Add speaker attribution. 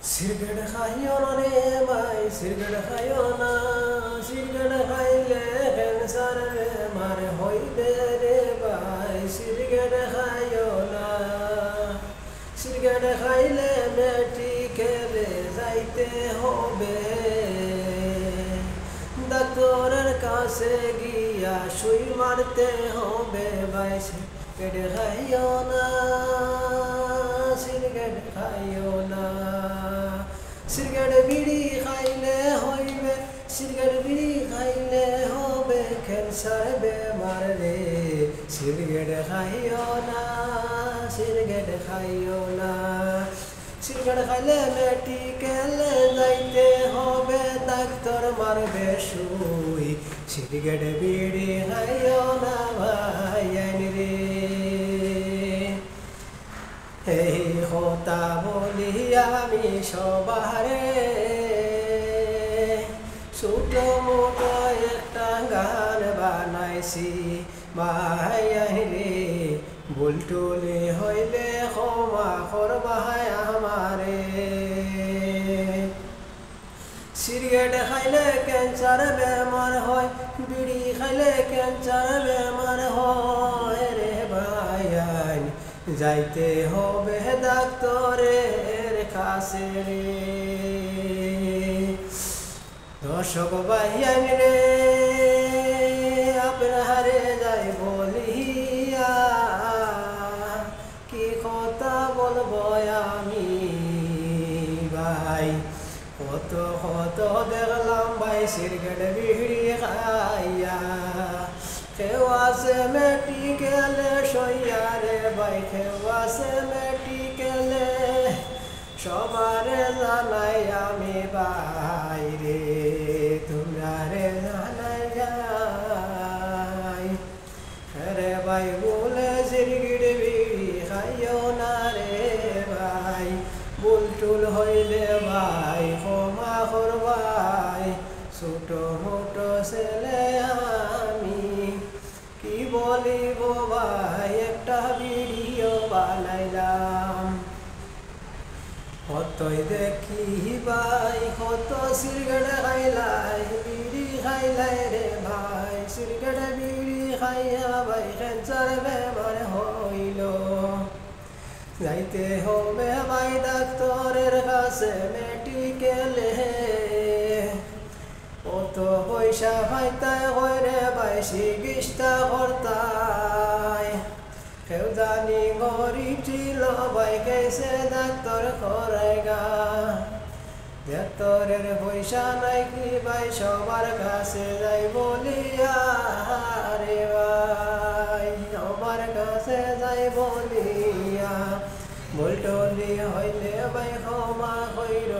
Speaker 1: সিরগেট খাইও না রে ভাই সিরগেট খাইও না সিরগেট খাইলে ক্যান্সার বেমার হইবে রে ভাই সিরগেট খাইও না সিরগেট খাইলে মেডিকেলে যাইতে হবে ডাক্তারের কাছে গিয়া সুই মারতে হবে ভাই সিরগেট খাইও না সিরগেট খাইও না সিরগেট বিড়ি খাইলে হইবে সিরগেট বিড়ি খাইলে হবে ক্যান্সার বেমার রে সিরগেট খাইও না সিরগেট খাইও না সিরগেট খাইলে মেডিকেলে যাইতে হবে ডাক্তার মারবে সুই সিরগেট বিড়ি খাইও না ভাই রে এই কথা বলি আমি সবারে ছোট মোটো একটা গান বানাইছি মায়াইরে ভুল টুলি হইলে ক্ষমা করবাই আমারে সিগারেট খাইলে ক্যান্সার বেমার হয় বিড়ি খাইলে ক্যান্সার বেমার হয় রে ভাই যাইতে হবে ডাক্তারের কাছে রে দর্শক ভাইয়ান রে আপনারে যাই বলিয়া কি কথা বলবো আমি ভাই কত কত দেখলাম ভাই সিগারেট বিড়ি খাইয়া কেউ আছে মেডিকেলে সইয়া রে ভাই কেউ আছে মেডিকেলে সবারে জানাই আমি বাইরে তোমরা রে জানাই যাই রে ভাই বলে সিগারেট বিড়ি খাইও না রে ভাই ভুল টুল হইলে ভাই ক্ষমা করবাই ছোট মোটো ছেলে আমি কি বলিব ভাই একটা ভিডিও বানাইলাম কতই দেখি ভাই কত সিগারেট খাইলাই বিড়ি খাইলাই রে ভাই সিগারেট বিড়ি খাইয়া ভাই ক্যান্সার বেমার হইল যাইতে হবে ভাই ডাক্তারের কাছে মেডিকেলে কত পয়সা পাইতাই করে ভাই চিকিৎসা করতাই কেউ জানি গরিব ছিল ভাই কেসে ডাক্তার করাইগা ডাক্তারের পয়সা নাই কি ভাই সবার কাছে যাই বলিয়া রে ভাই সবার কাছে যাই বলিয়া ভুল টলি হইলে ভাই ক্ষমা কইর